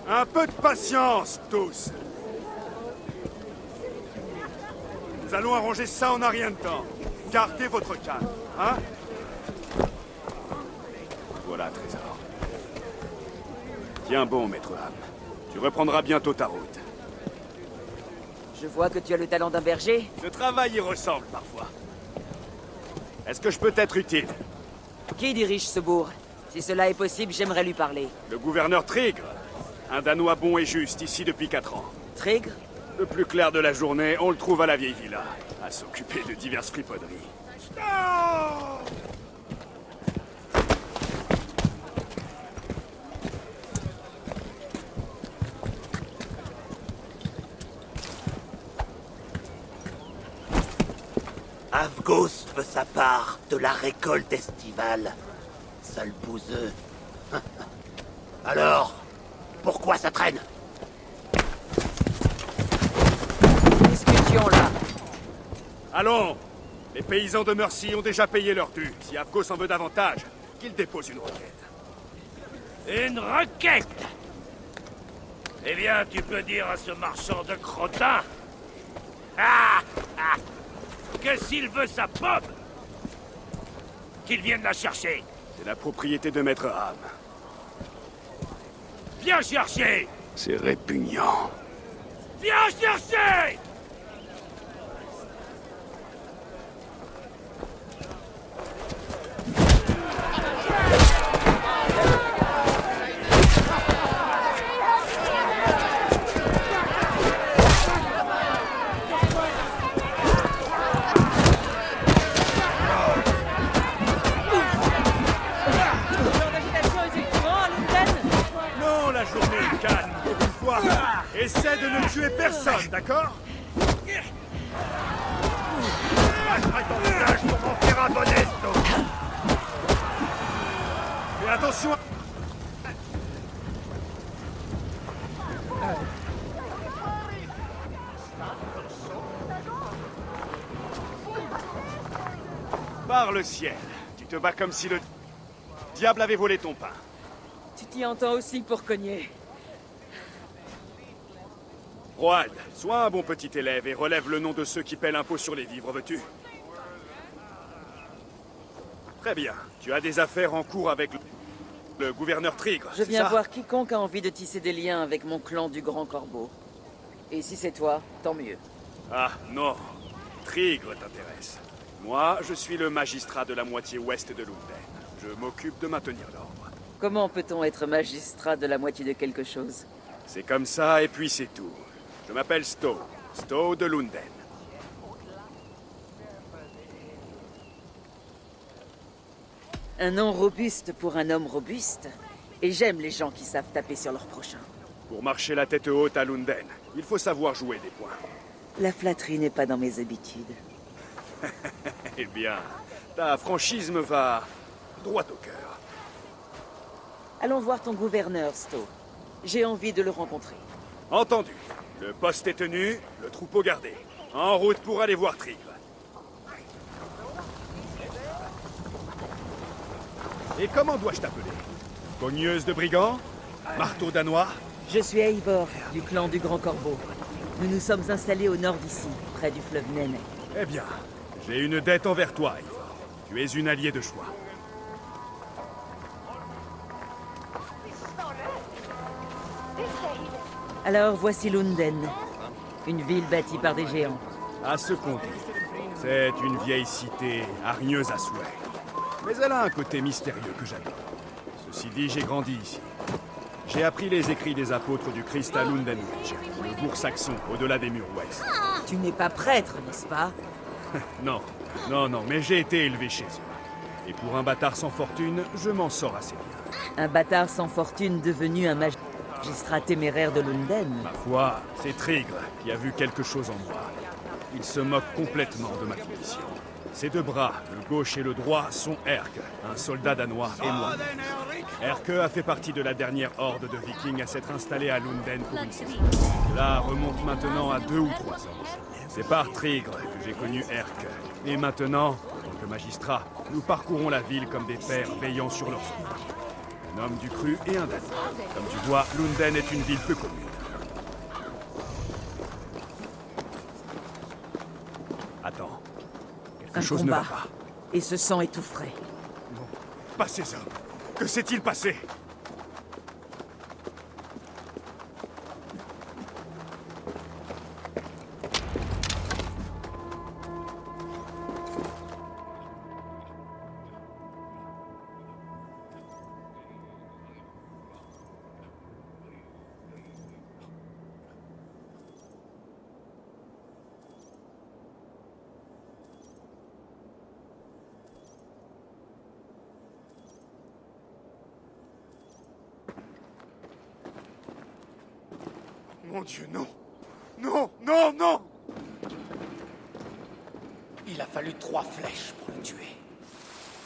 Un peu de patience, tous. Nous allons arranger ça en un rien de temps. Gardez votre calme, hein? Voilà, trésor. Tiens bon, maître Ham. Tu reprendras bientôt ta route. Je vois que tu as le talent d'un berger. Le travail y ressemble parfois. Est-ce que je peux être utile? Qui dirige ce bourg? Si cela est possible, j'aimerais lui parler. Le gouverneur Trigre. Un Danois bon et juste, ici depuis 4 ans. Trigre? Le plus clair de la journée, on le trouve à la vieille villa, à s'occuper de diverses friponneries. Avgos veut sa part de la récolte estivale. Sale bouseux. Alors, pourquoi ça traîne? Discussion là. Allons! Les paysans de Mercy ont déjà payé leur dû. Si Avgos en veut davantage, qu'il dépose une requête. Une requête? Eh bien, tu peux dire à ce marchand de crottin que s'il veut sa pomme, qu'il vienne la chercher. C'est la propriété de Maître Ham. Viens chercher! C'est répugnant. Viens chercher! Non, la journée est calme, pour une fois. Essaie de ne tuer personne, d'accord? Lâcherai ton visage pour m'en faire un bon esto. Mais attention! Par le ciel, tu te bats comme si le diable avait volé ton pain. Tu t'y entends aussi pour cogner. Roald, sois un bon petit élève et relève le nom de ceux qui paient l'impôt sur les vivres, veux-tu? Très bien. Tu as des affaires en cours avec le gouverneur Trigre, Je c'est viens ça? voir quiconque a envie de tisser des liens avec mon clan du Grand Corbeau. Et si c'est toi, tant mieux. Ah, non. Trigre t'intéresse. Moi, je suis le magistrat de la moitié ouest de Lunden. Je m'occupe de maintenir l'ordre. Comment peut-on être magistrat de la moitié de quelque chose? C'est comme ça, et puis c'est tout. Je m'appelle Stowe. Stowe de Lunden. Un nom robuste pour un homme robuste. Et j'aime les gens qui savent taper sur leur prochain. Pour marcher la tête haute à Lunden, il faut savoir jouer des points. La flatterie n'est pas dans mes habitudes. Eh bien, ta franchise me va droit au cœur. Allons voir ton gouverneur, Stowe. J'ai envie de le rencontrer. Entendu. Le poste est tenu, le troupeau gardé. En route pour aller voir Trigre. Et comment dois-je t'appeler? Cogneuse de brigands? Marteau danois? Je suis Eivor, du clan du Grand Corbeau. Nous nous sommes installés au nord d'ici, près du fleuve Nene. Eh bien, j'ai une dette envers toi, Eivor. Tu es une alliée de choix. Alors voici Lunden, une ville bâtie par des géants. À ce qu'on dit, c'est une vieille cité hargneuse à souhait. Mais elle a un côté mystérieux que j'adore. Ceci dit, j'ai grandi ici. J'ai appris les écrits des apôtres du Christ à Lundenwich, le bourg saxon, au-delà des murs ouest. Tu n'es pas prêtre, n'est-ce pas? Non, non, mais j'ai été élevé chez eux. Et pour un bâtard sans fortune, je m'en sors assez bien. Un bâtard sans fortune devenu un magistrat téméraire de Lunden. Ma foi, c'est Trigre qui a vu quelque chose en moi. Il se moque complètement de ma condition. Ses deux bras, le gauche et le droit, sont Erk, un soldat danois, et moi. Erke a fait partie de la dernière horde de vikings à s'être installée à Lunden pour une saison. Cela remonte maintenant à 2 ou 3 ans. C'est par Trigre que j'ai connu Erke. Et maintenant, que magistrats, nous parcourons la ville comme des pères veillant sur leurs enfants. Un homme du cru et un damné. Comme tu vois, Lunden est une ville peu commune. Attends. Quelque Un chose ne va combat. pas. Et ce sang est tout frais. Non, pas ces hommes. Que s'est-il passé? Mon Dieu, non! Non, non, non! Il a fallu 3 flèches pour le tuer.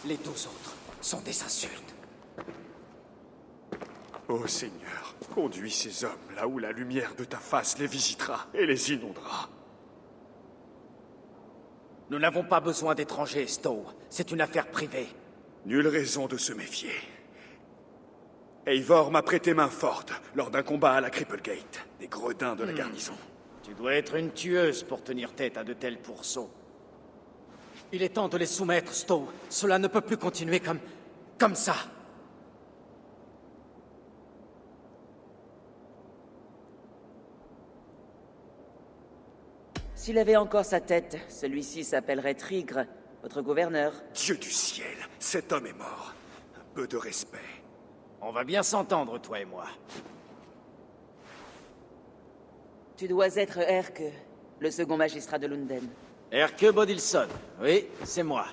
Les 12 autres sont des insultes. Ô Seigneur, conduis ces hommes là où la lumière de ta face les visitera et les inondera. Nous n'avons pas besoin d'étrangers, Stowe. C'est une affaire privée. Nulle raison de se méfier. Eivor m'a prêté main forte lors d'un combat à la Cripplegate, des gredins de la garnison. Tu dois être une tueuse pour tenir tête à de tels pourceaux. Il est temps de les soumettre, Stowe. Cela ne peut plus continuer comme ça. S'il avait encore sa tête, celui-ci s'appellerait Trigre, votre gouverneur. Dieu du ciel, cet homme est mort. Un peu de respect. On va bien s'entendre, toi et moi. Tu dois être Erke, le second magistrat de Lunden. Erke Bodilson. Oui, c'est moi.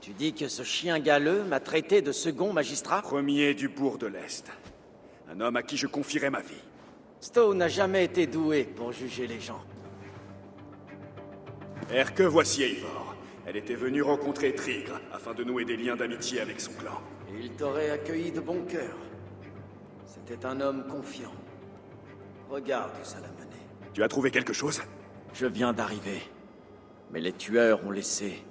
Tu dis que ce chien galeux m'a traité de second magistrat? Premier du bourg de l'Est. Un homme à qui je confierai ma vie. Stowe n'a jamais été doué pour juger les gens. Erke, voici Eivor. Elle était venue rencontrer Trigre afin de nouer des liens d'amitié avec son clan. Il t'aurait accueilli de bon cœur. C'était un homme confiant. Regarde où ça l'a mené. Tu as trouvé quelque chose? Je viens d'arriver. Mais les tueurs ont laissé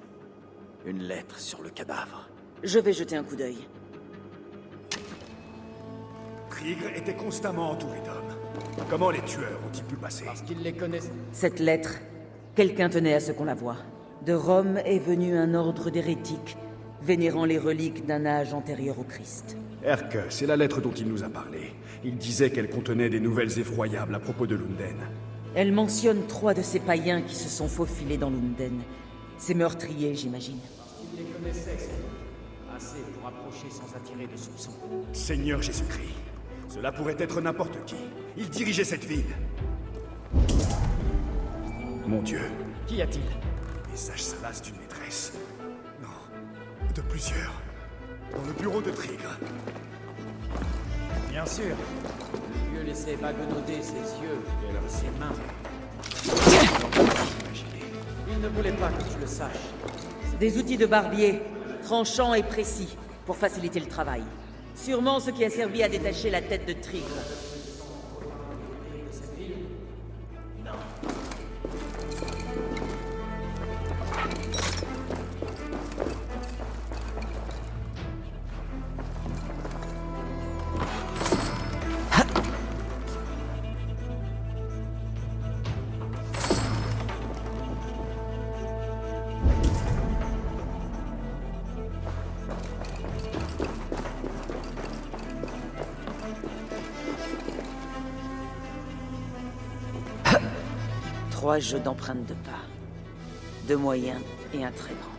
une lettre sur le cadavre. Je vais jeter un coup d'œil. Trigre était constamment entouré d'hommes. Comment les tueurs ont-ils pu passer? Parce qu'ils les connaissent. Cette lettre, quelqu'un tenait à ce qu'on la voie. De Rome est venu un ordre d'hérétiques, vénérant les reliques d'un âge antérieur au Christ. Erke, c'est la lettre dont il nous a parlé. Il disait qu'elle contenait des nouvelles effroyables à propos de Lunden. Elle mentionne 3 de ces païens qui se sont faufilés dans Lunden. Ces meurtriers, j'imagine. Ils les connaissaient, assez pour approcher sans attirer de soupçons. Seigneur Jésus-Christ, cela pourrait être n'importe qui. Il dirigeait cette ville. Mon Dieu, Qu'y a-t-il? message salace d'une maîtresse. Non, de plusieurs. Dans le bureau de Trigre. Bien sûr. Le vieux laissait vaguenauder ses yeux et ses mains. Imaginez. Il ne voulait pas que tu le saches. Des outils de barbier, tranchants et précis, pour faciliter le travail. Sûrement ce qui a servi à détacher la tête de Trigre. Trois jeux d'empreintes de pas. 2 moyens et un très grand.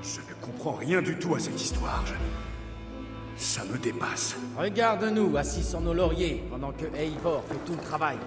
Je ne comprends rien du tout à cette histoire. Ça me dépasse. Regarde-nous assis sur nos lauriers pendant que Eivor fait tout le travail.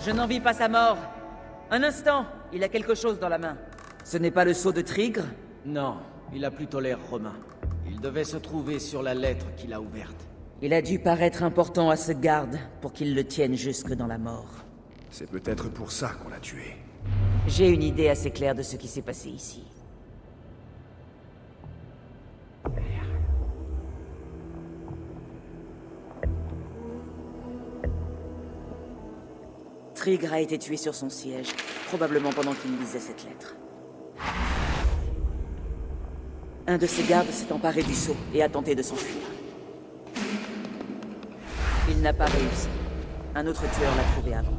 Je n'envie pas sa mort. Un instant, il a quelque chose dans la main. Ce n'est pas le sceau de Trigre? Non, il a plutôt l'air romain. Il devait se trouver sur la lettre qu'il a ouverte. Il a dû paraître important à ce garde pour qu'il le tienne jusque dans la mort. C'est peut-être pour ça qu'on l'a tué. J'ai une idée assez claire de ce qui s'est passé ici. Trigre a été tué sur son siège, probablement pendant qu'il lisait cette lettre. Un de ses gardes s'est emparé du sceau et a tenté de s'enfuir. Il n'a pas réussi. Un autre tueur l'a trouvé avant.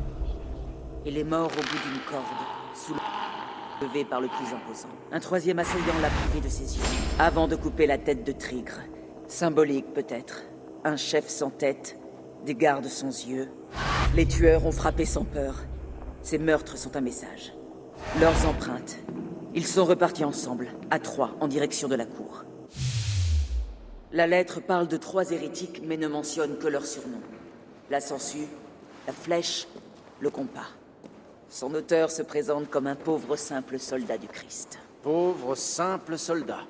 Il est mort au bout d'une corde, levé par le plus imposant. Un troisième assaillant l'a privé de ses yeux, avant de couper la tête de Trigre. Symbolique peut-être. Un chef sans tête, des gardes sans yeux. Les tueurs ont frappé sans peur. Ces meurtres sont un message. Leurs empreintes. Ils sont repartis ensemble, à 3, en direction de la cour. La lettre parle de 3 hérétiques, mais ne mentionne que leur surnom. La sangsue, la flèche, le compas. Son auteur se présente comme un pauvre simple soldat du Christ. Pauvre simple soldat.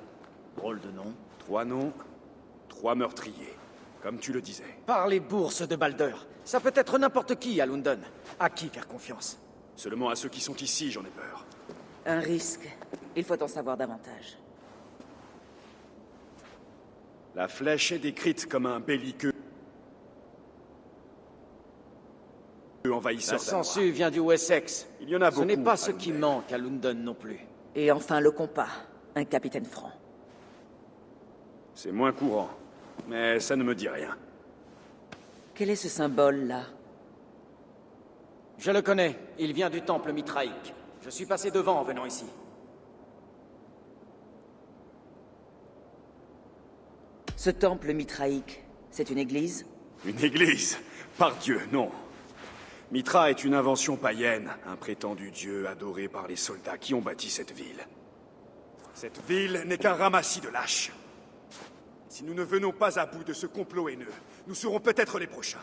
Drôle de nom. 3 noms, 3 meurtriers. Comme tu le disais. Par les bourses de Balder. Ça peut être n'importe qui à London. À qui faire confiance? Seulement à ceux qui sont ici, j'en ai peur. Un risque. Il faut en savoir davantage. La flèche est décrite comme un belliqueux envahisseur. La sangsue vient du Wessex. Il y en a beaucoup. Ce n'est pas ce à qui London. manque à London non plus. Et enfin le compas, un capitaine franc. C'est moins courant, mais ça ne me dit rien. Quel est ce symbole-là? Je le connais. Il vient du temple mitraïque. Je suis passé devant en venant ici. Ce temple mitraïque, c'est une église? Une église? Par Dieu, non. Mitra est une invention païenne, un prétendu dieu adoré par les soldats qui ont bâti cette ville. Cette ville n'est qu'un ramassis de lâches. Si nous ne venons pas à bout de ce complot haineux, nous serons peut-être les prochains.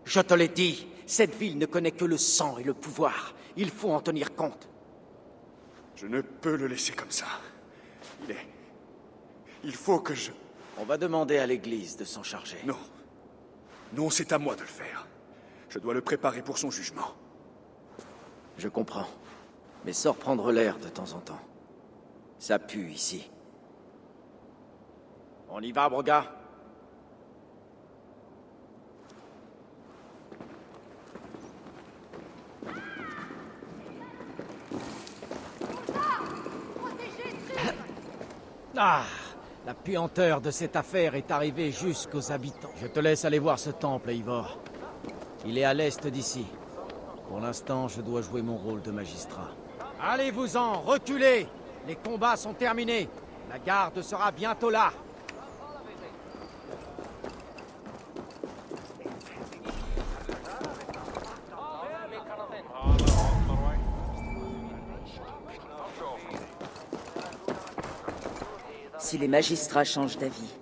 Je te l'ai dit, cette ville ne connaît que le sang et le pouvoir. Il faut en tenir compte. Je ne peux le laisser comme ça. Il faut que je... On va demander à l'église de s'en charger. Non. Non, c'est à moi de le faire. Je dois le préparer pour son jugement. Je comprends. Mais sors prendre l'air de temps en temps. Ça pue ici. On y va, Broga? Ah! La puanteur de cette affaire est arrivée jusqu'aux habitants. Je te laisse aller voir ce temple, Eivor. Il est à l'est d'ici. Pour l'instant, je dois jouer mon rôle de magistrat. Allez-vous-en, reculez! Les combats sont terminés. La garde sera bientôt là. Si les magistrats changent d'avis,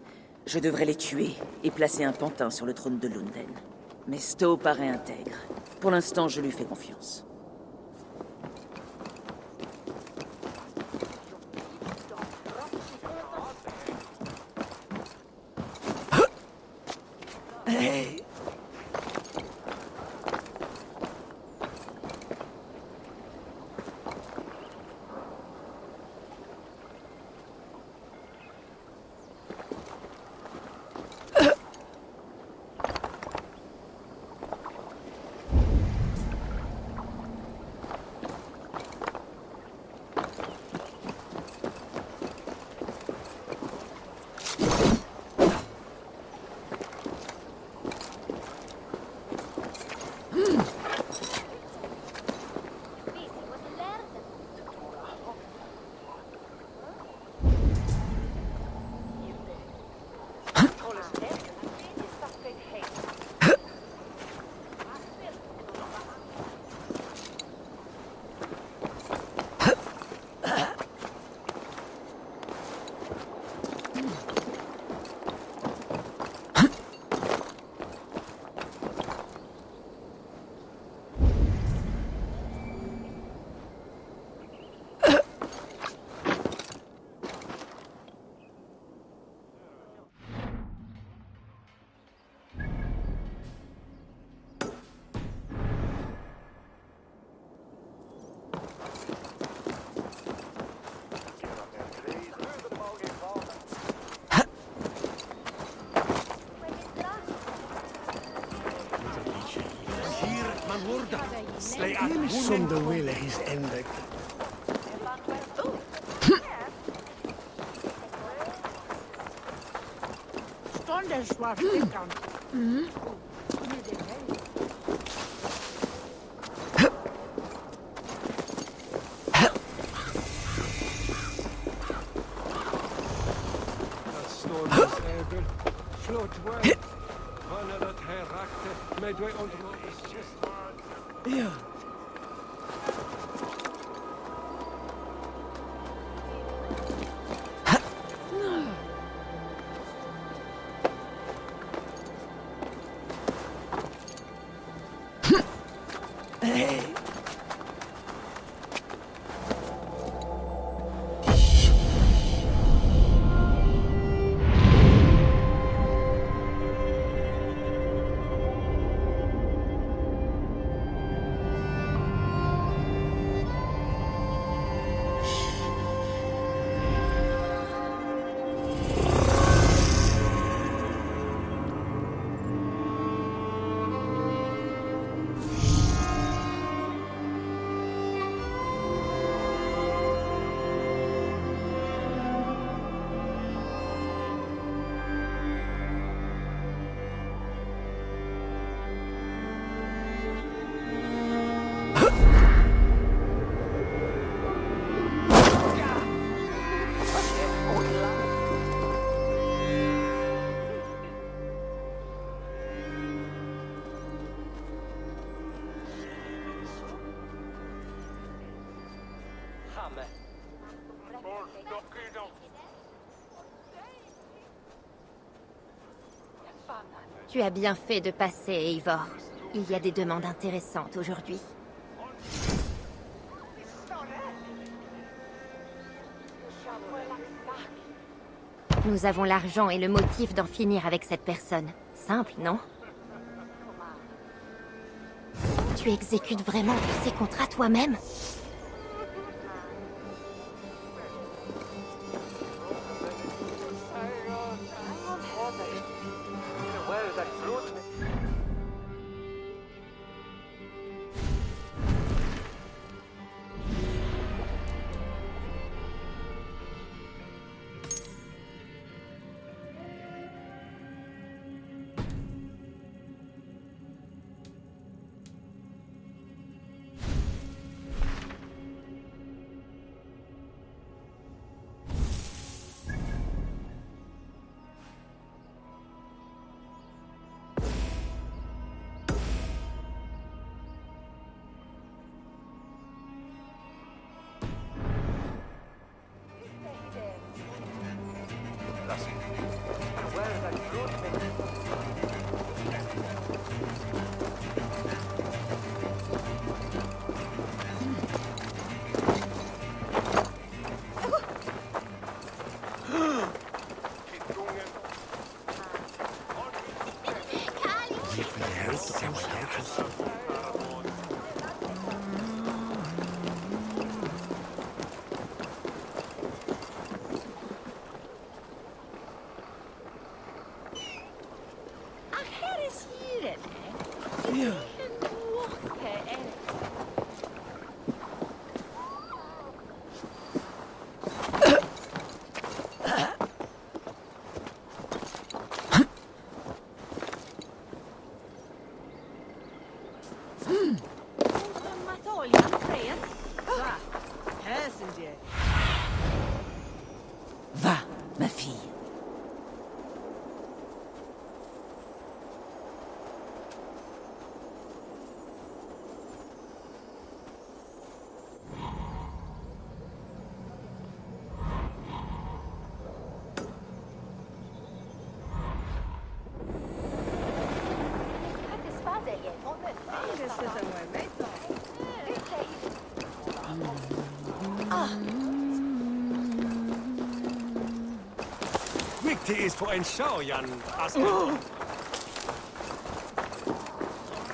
je devrais les tuer et placer un pantin sur le trône de Lunden. Mais Stowe paraît intègre. Pour l'instant, je lui fais confiance. Som de willen is eindigt. Ja. Tu as bien fait de passer, Eivor. Il y a des demandes intéressantes aujourd'hui. Nous avons l'argent et le motif d'en finir avec cette personne. Simple, non? Tu exécutes vraiment tous ces contrats toi-même? Va, ma fille.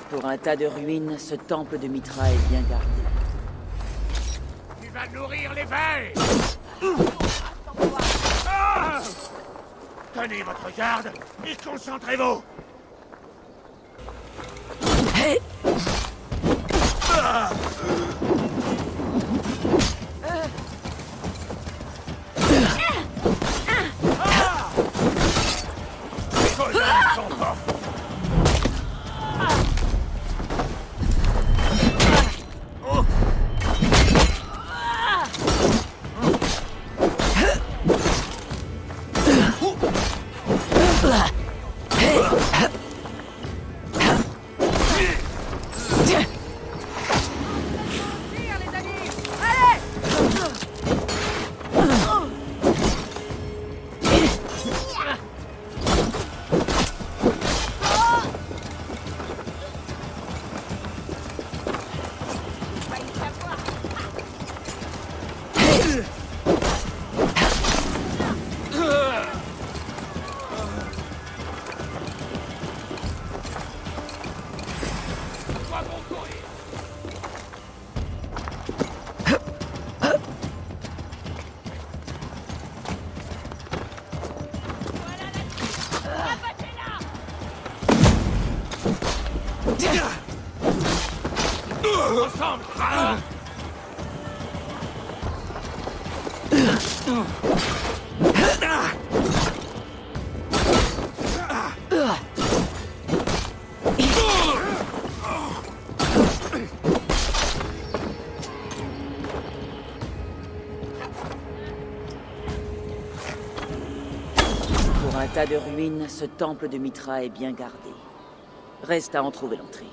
Pour un tas de ruines, ce temple de Mitra est bien gardé. Tu vas nourrir les vers. Ah! Tenez votre garde et concentrez-vous. Pour un tas de ruines, ce temple de Mitra est bien gardé. Reste à en trouver l'entrée.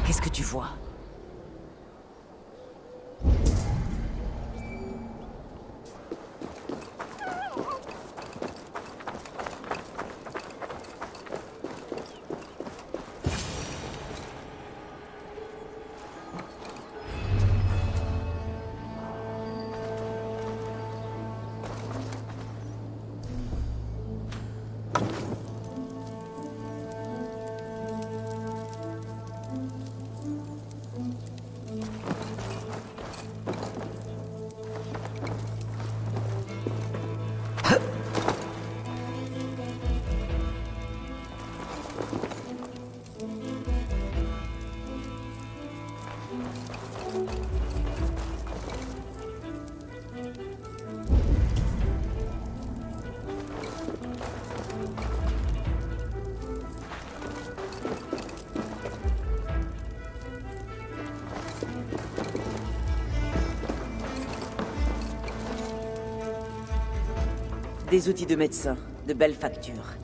Qu'est-ce que tu vois? Des outils de médecin, de belles factures,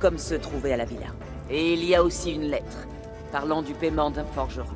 comme ceux trouvés à la villa. Et il y a aussi une lettre, parlant du paiement d'un forgeron.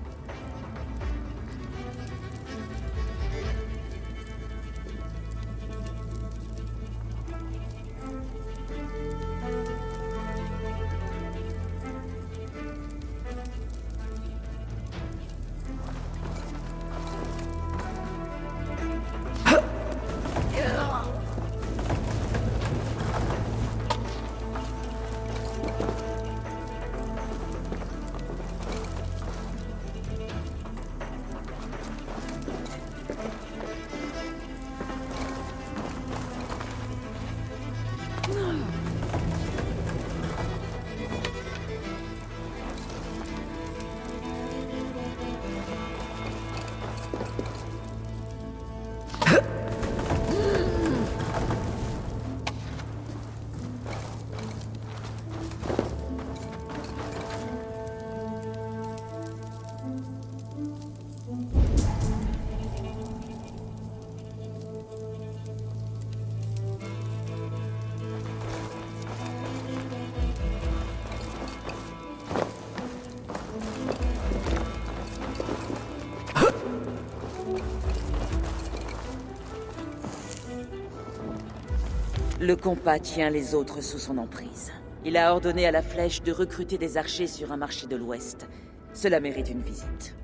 Le compas tient les autres sous son emprise. Il a ordonné à la flèche de recruter des archers sur un marché de l'Ouest. Cela mérite une visite.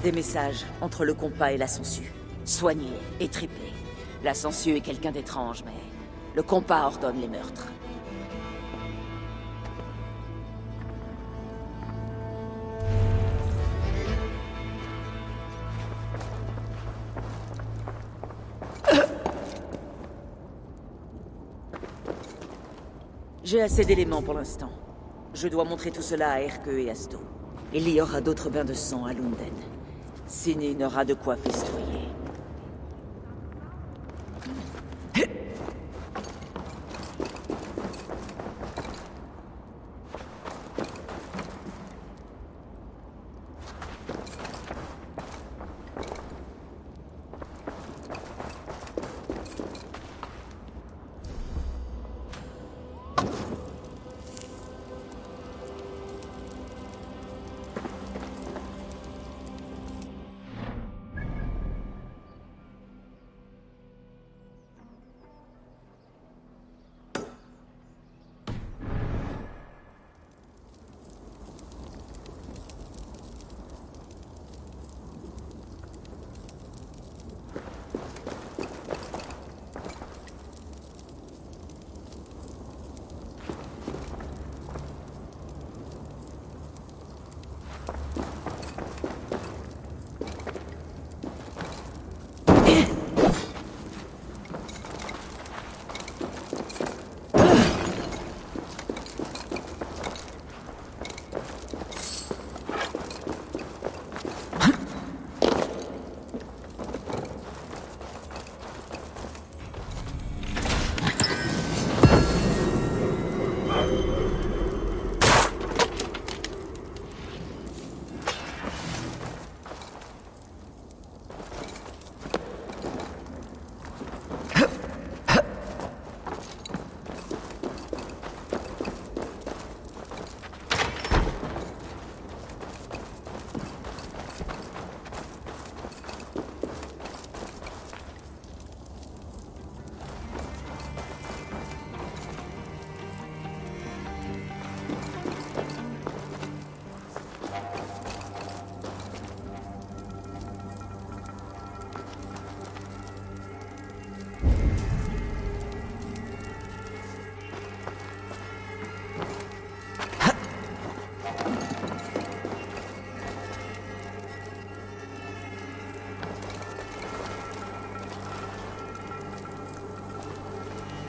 Des messages entre le compas et la sangsue. Soigné et triplé. La sangsue est quelqu'un d'étrange, mais le compas ordonne les meurtres. J'ai assez d'éléments pour l'instant. Je dois montrer tout cela à Erke et à Sto. Il y aura d'autres bains de sang à Lunden. Sini n'aura de quoi festoyer.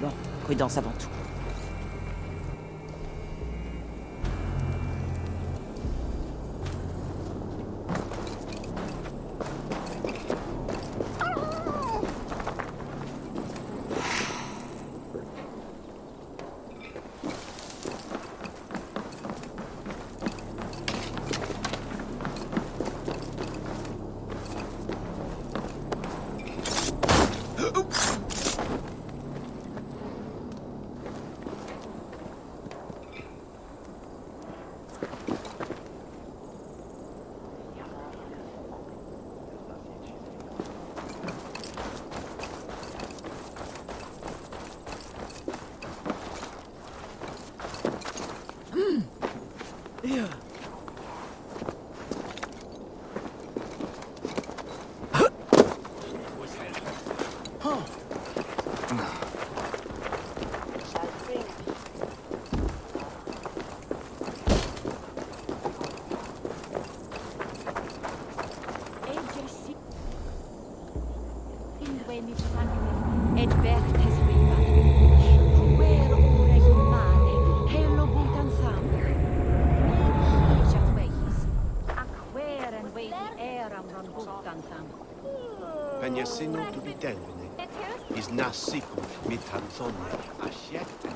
Bon, prudence avant tout. Penja sinun tuli täynnä. Is nassiku mitään sonne asiakta.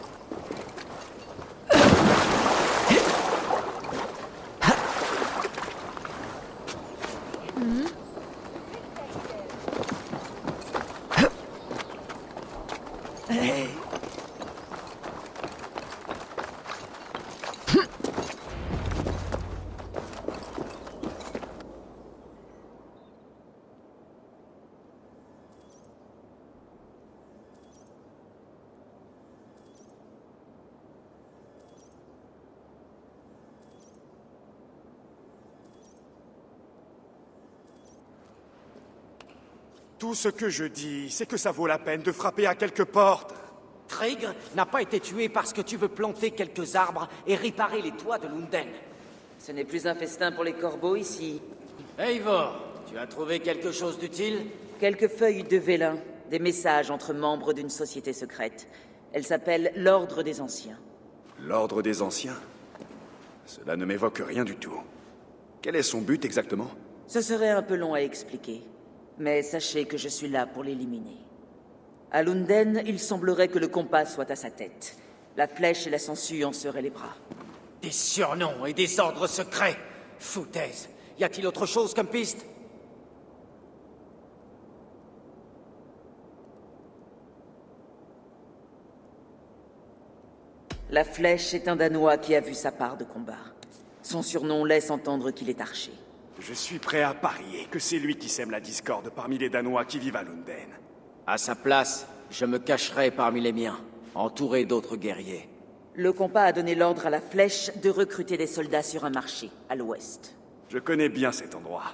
Tout ce que je dis, c'est que ça vaut la peine de frapper à quelques portes. Trigg n'a pas été tué parce que tu veux planter quelques arbres et réparer les toits de Lunden. Ce n'est plus un festin pour les corbeaux ici. Eivor, tu as trouvé quelque chose d'utile? Quelques feuilles de vélin, des messages entre membres d'une société secrète. Elle s'appelle l'Ordre des Anciens. L'Ordre des Anciens? Cela ne m'évoque rien du tout. Quel est son but exactement? Ce serait un peu long à expliquer, mais sachez que je suis là pour l'éliminer. À Lunden, il semblerait que le compas soit à sa tête. La flèche et la sangsue en seraient les bras. Des surnoms et des ordres secrets. Foutaise. Y a-t-il autre chose comme piste? La flèche est un Danois qui a vu sa part de combat. Son surnom laisse entendre qu'il est archer. Je suis prêt à parier que c'est lui qui sème la discorde parmi les Danois qui vivent à Lunden. À sa place, je me cacherai parmi les miens, entouré d'autres guerriers. Le compas a donné l'ordre à la flèche de recruter des soldats sur un marché, à l'ouest. Je connais bien cet endroit.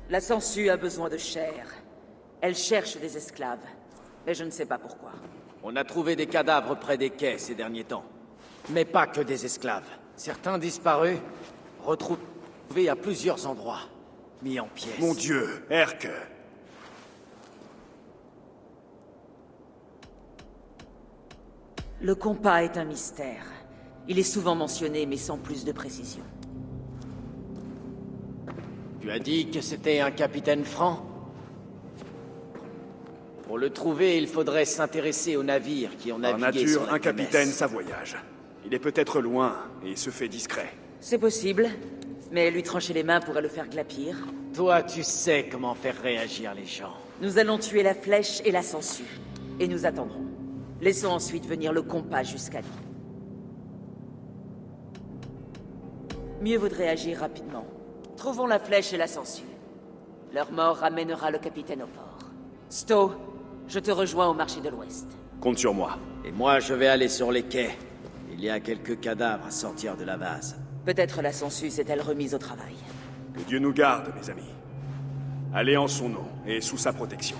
La sangsue a besoin de chair. Elle cherche des esclaves, mais je ne sais pas pourquoi. On a trouvé des cadavres près des quais ces derniers temps. Mais pas que des esclaves. Certains disparus, retrouvés à plusieurs endroits, mis en pièces. Mon Dieu, Erke! Le compas est un mystère. Il est souvent mentionné, mais sans plus de précision. Tu as dit que c'était un capitaine franc? Pour le trouver, il faudrait s'intéresser aux navires qui ont Par navigué sur nature, la un capitaine, Kemess. ça voyage. Il est peut-être loin, et se fait discret. C'est possible, mais lui trancher les mains pourrait le faire glapir. Toi, tu sais comment faire réagir les gens. Nous allons tuer la flèche et la sangsue, et nous attendrons. Laissons ensuite venir le compas jusqu'à lui. Mieux vaudrait agir rapidement. Trouvons la flèche et la sangsue. Leur mort ramènera le capitaine au port. Stowe, je te rejoins au marché de l'Ouest. Compte sur moi. Et moi, je vais aller sur les quais. Il y a quelques cadavres à sortir de la vase. Peut-être la sangsue s'est-elle remise au travail. Que Dieu nous garde, mes amis. Allez en son nom, et sous sa protection.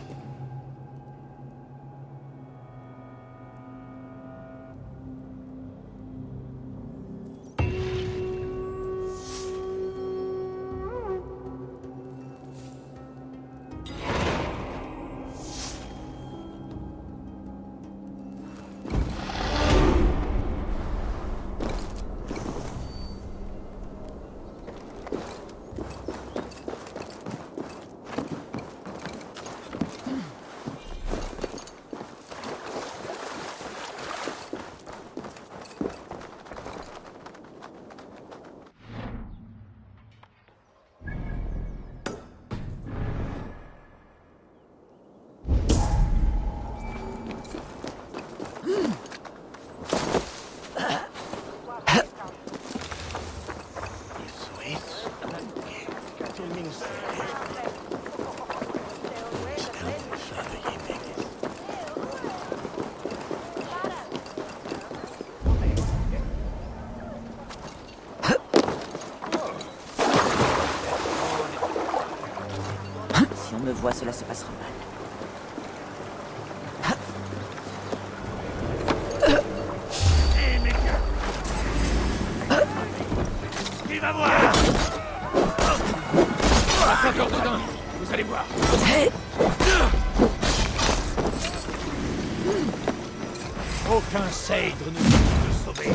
Si on me voit, cela se passera mal. Qui va voir? Encore dedans, vous allez voir. Aucun Seydre ne peut nous sauver.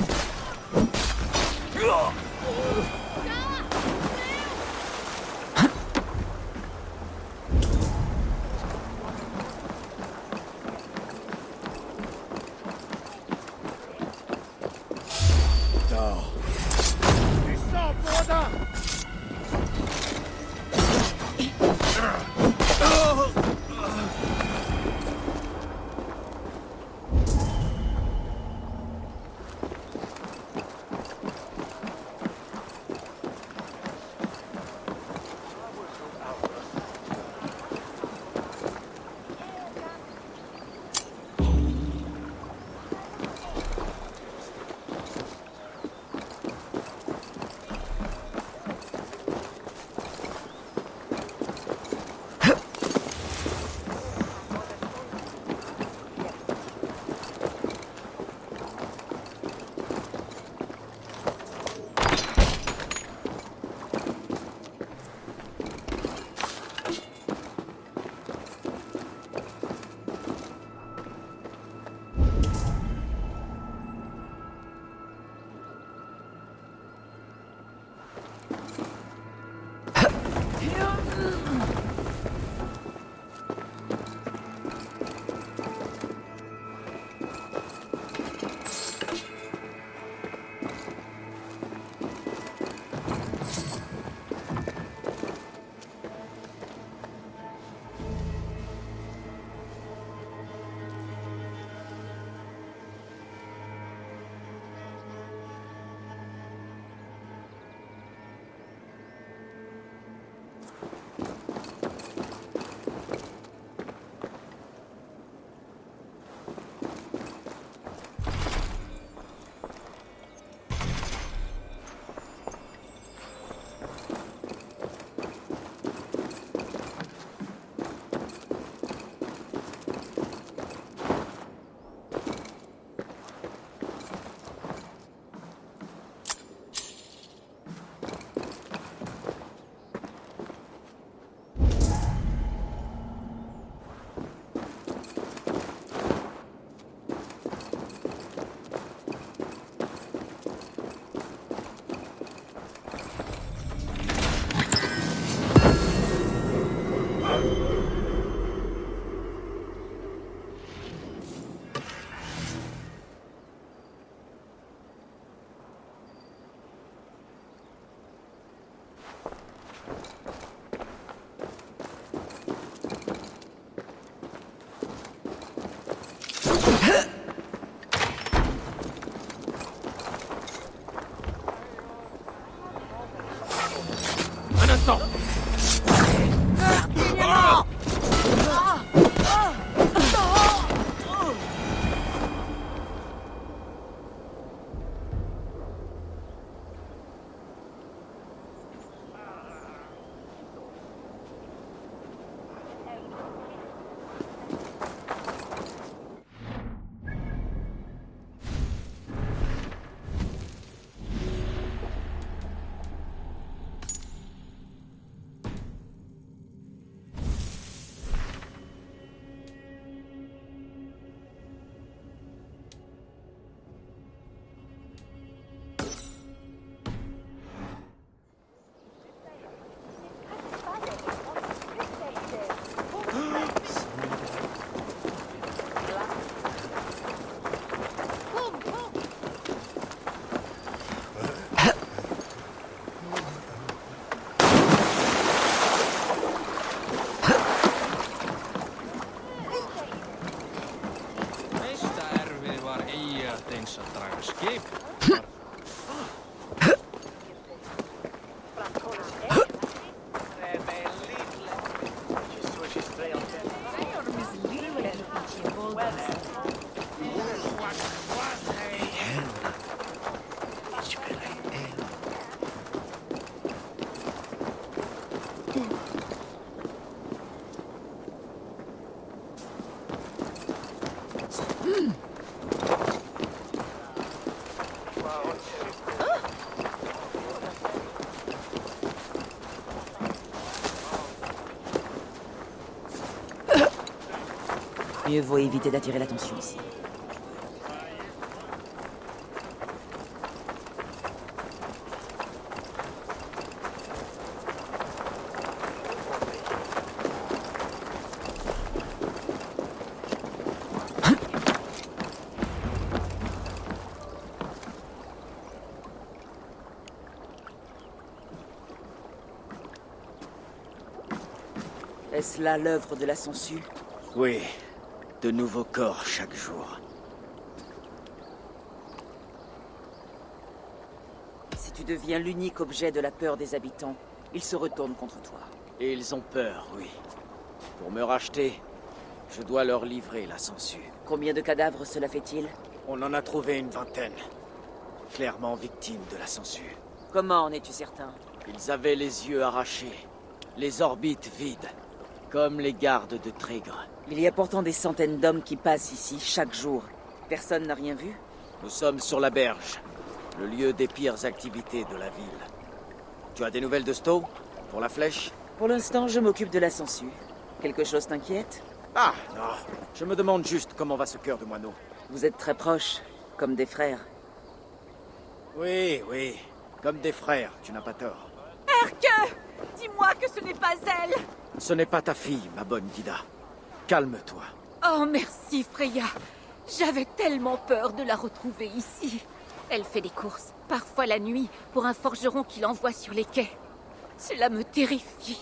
sang! Mieux vaut éviter d'attirer l'attention ici. Est-ce là l'œuvre de la sangsue? Oui. De nouveaux corps chaque jour. Si tu deviens l'unique objet de la peur des habitants, ils se retournent contre toi. Et ils ont peur, oui. Pour me racheter, je dois leur livrer la sangsue. Combien de cadavres cela fait-il? On en a trouvé une vingtaine. Clairement victimes de la sangsue. Comment en es-tu certain? Ils avaient les yeux arrachés, les orbites vides, comme les gardes de Trigre. Il y a pourtant des centaines d'hommes qui passent ici chaque jour. Personne n'a rien vu? Nous sommes sur la berge, le lieu des pires activités de la ville. Tu as des nouvelles de Stowe? Pour la flèche? Pour l'instant, je m'occupe de la sangsue. Quelque chose t'inquiète? Ah, non. Je me demande juste comment va ce cœur de moineau. Vous êtes très proches, comme des frères. Oui, oui. Comme des frères, tu n'as pas tort. Erke! Dis-moi que ce n'est pas elle! Ce n'est pas ta fille, ma bonne Dida. Calme-toi. Oh, merci, Freya. J'avais tellement peur de la retrouver ici. Elle fait des courses, parfois la nuit, pour un forgeron qui l'envoie sur les quais. Cela me terrifie.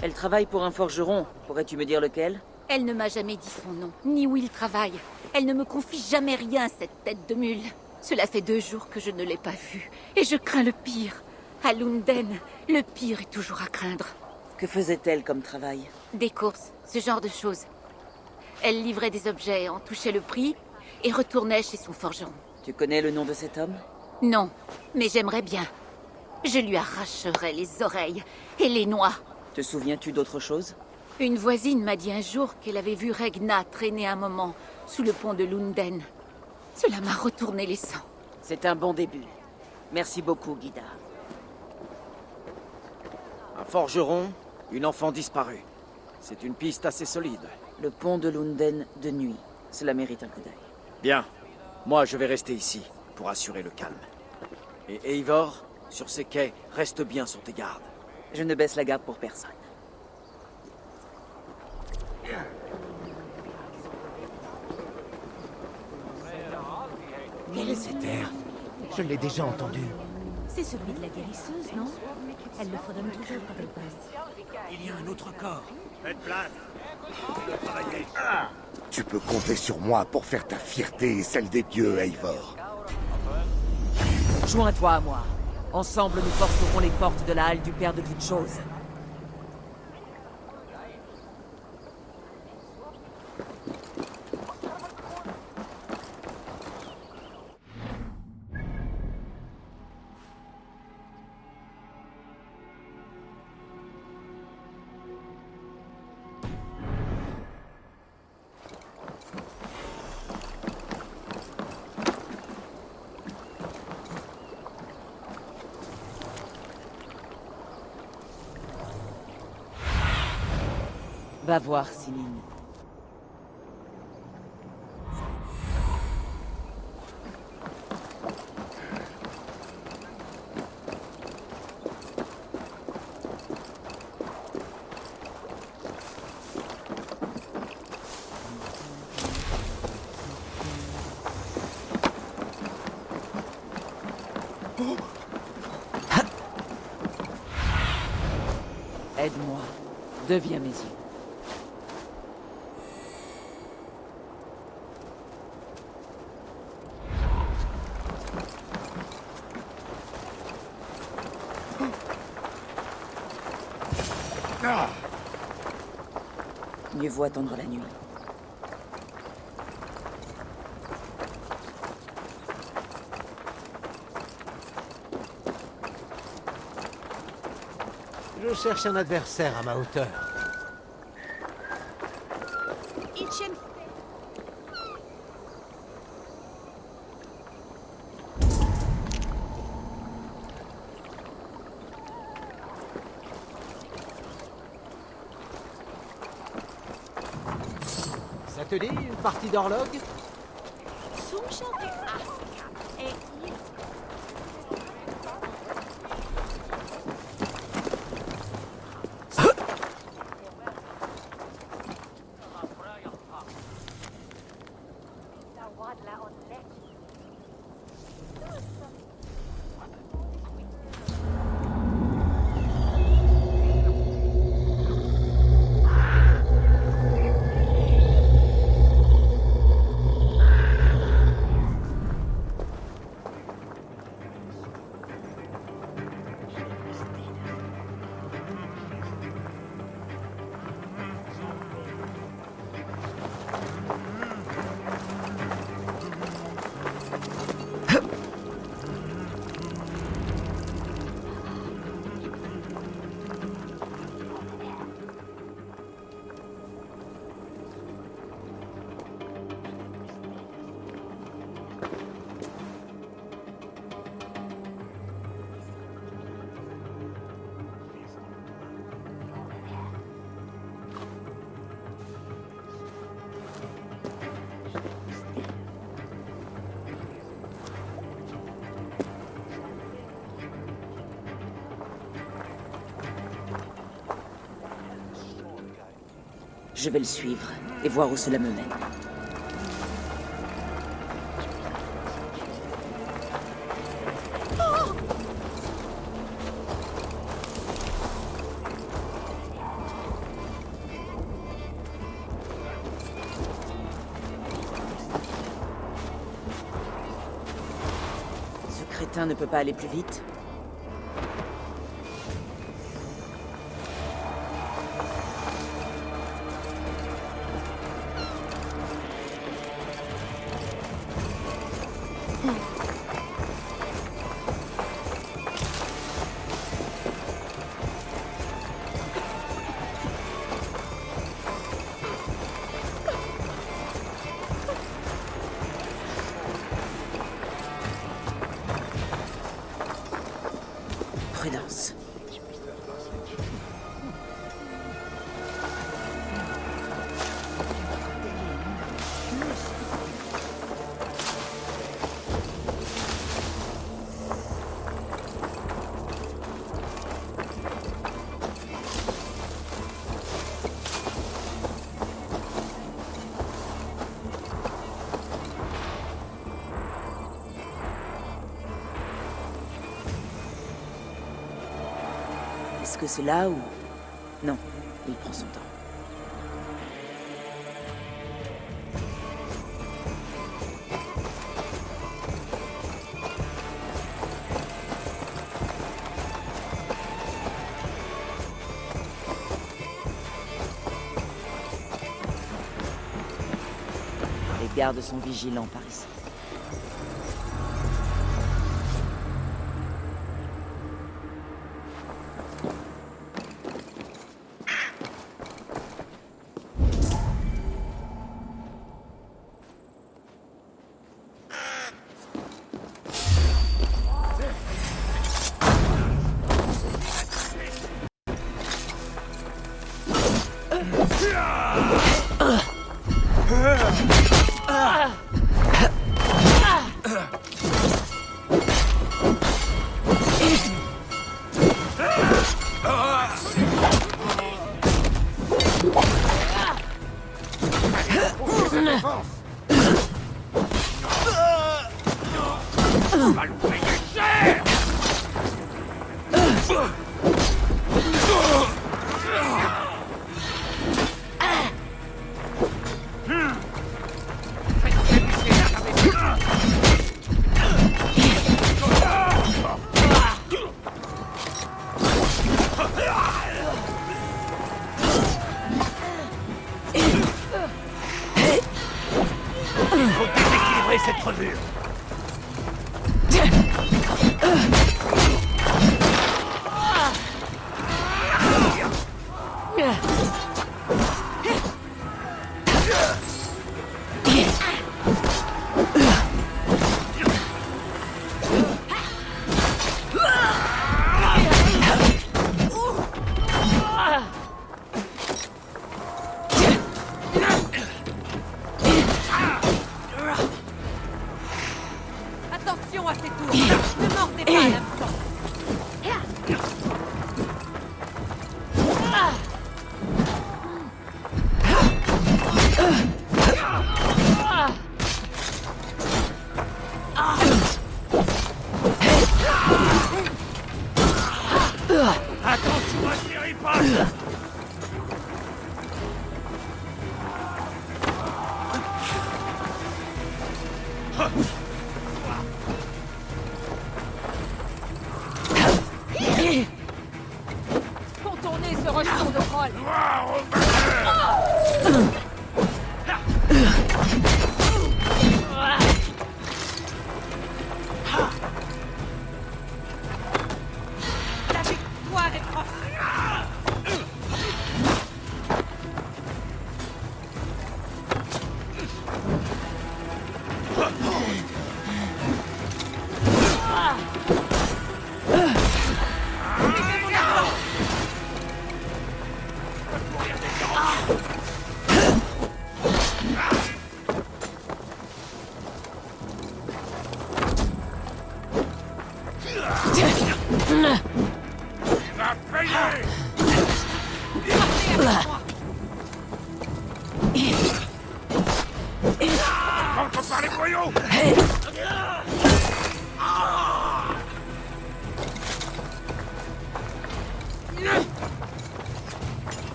Elle travaille pour un forgeron. Pourrais-tu me dire lequel? Elle ne m'a jamais dit son nom, ni où il travaille. Elle ne me confie jamais rien, cette tête de mule. Cela fait 2 jours que je ne l'ai pas vue, et je crains le pire. À Lunden, le pire est toujours à craindre. Que faisait-elle comme travail? Des courses, ce genre de choses. Elle livrait des objets, en touchait le prix, et retournait chez son forgeron. Tu connais le nom de cet homme? Non, mais j'aimerais bien. Je lui arracherai les oreilles et les noix. Te souviens-tu d'autre chose? Une voisine m'a dit un jour qu'elle avait vu Regna traîner un moment sous le pont de Lunden. Cela m'a retourné les sangs. C'est un bon début. Merci beaucoup, Guida. Un forgeron, une enfant disparue. C'est une piste assez solide. Le pont de Lunden de nuit. Cela mérite un coup d'œil. Bien. Moi, je vais rester ici, pour assurer le calme. Et Eivor, sur ces quais, reste bien sur tes gardes. Je ne baisse la garde pour personne. Quel est cet air? Je l'ai déjà entendu. C'est celui de la guérisseuse, non? Elle le fredonne toujours quand elle passe. Il y a un autre corps. Faites place. Travaillez. Tu peux compter sur moi pour faire ta fierté et celle des dieux, Eivor. Joins-toi à moi. Ensemble, nous forcerons les portes de la halle du Père de toutes choses. Va voir, Céline. Aide-moi. Deviens mes yeux. Mieux vaut attendre la nuit. Je cherche un adversaire à ma hauteur. Ça te dit, une partie d'horloge? Je vais le suivre et voir où cela me mène. Ce crétin ne peut pas aller plus vite? Prudence. Est-ce que c'est là ou... Non, il prend son temps. gardes sont vigilants par ici. Cette revue. Attention à ces tours. Ne mordez pas à l'hameçon. Attention à ces ripages. Contournez ce rejeton de troll. La victoire est proche. Rentre par les boyaux.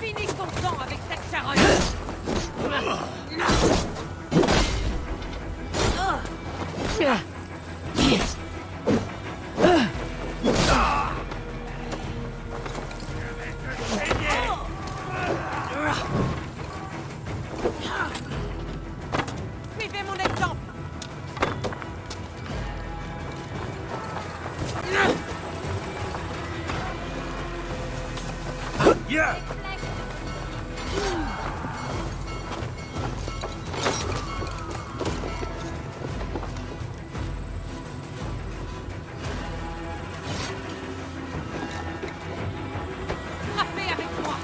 Finis ton sang avec cette charogne. Suivez mon exemple. Yeah. Frappez avec moi.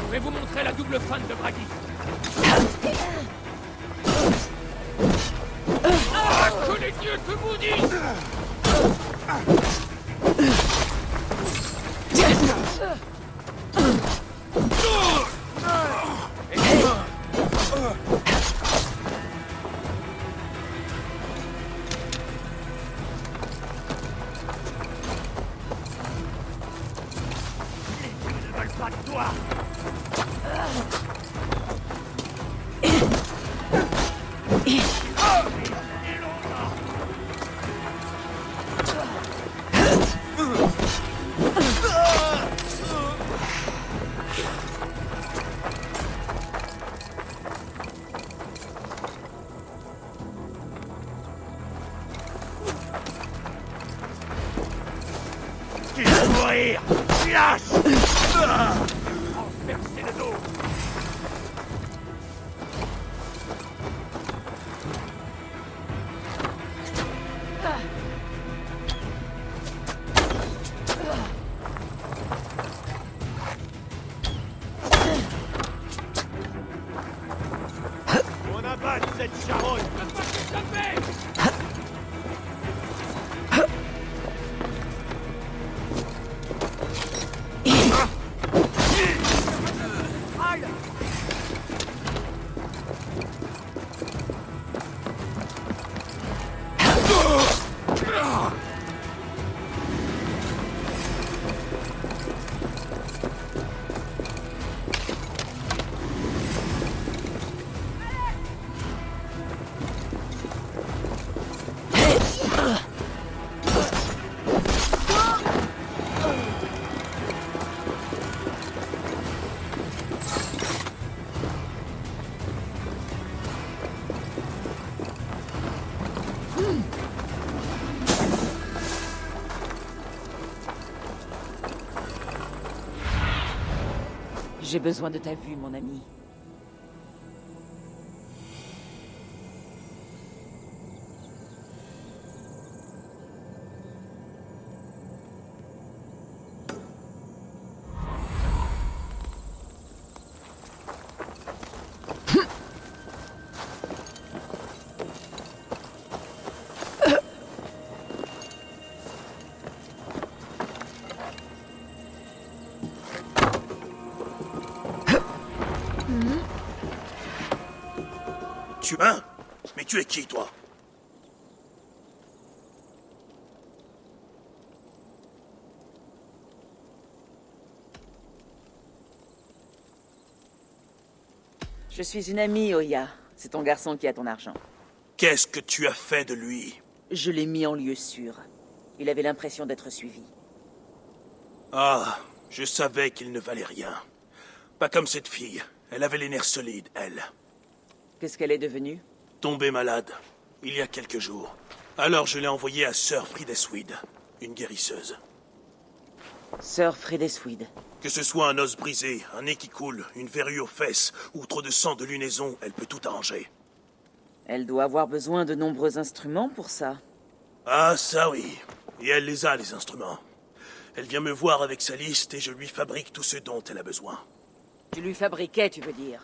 Je vais vous montrer la double fan de Bragi. Que les dieux te maudissent! Tu vas mourir! Lâche! Renverser le dos! On abatte cette charogne! J'ai besoin de ta vue, mon ami. Tu humain? Mais tu es qui, toi? Je suis une amie, Oya. C'est ton garçon qui a ton argent. Qu'est-ce que tu as fait de lui? Je l'ai mis en lieu sûr. Il avait l'impression d'être suivi. Ah, je savais qu'il ne valait rien. Pas comme cette fille. Elle avait les nerfs solides, elle. Qu'est-ce qu'elle est devenue? Tombée malade, il y a quelques jours. Alors je l'ai envoyée à Sœur Fridesweed, une guérisseuse. Sœur Fridesweed. Que ce soit un os brisé, un nez qui coule, une verrue aux fesses, ou trop de sang de lunaison, elle peut tout arranger. Elle doit avoir besoin de nombreux instruments pour ça. Ah, ça oui. Et elle les a, les instruments. Elle vient me voir avec sa liste et je lui fabrique tout ce dont elle a besoin. Tu lui fabriquais, tu veux dire?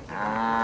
Ah.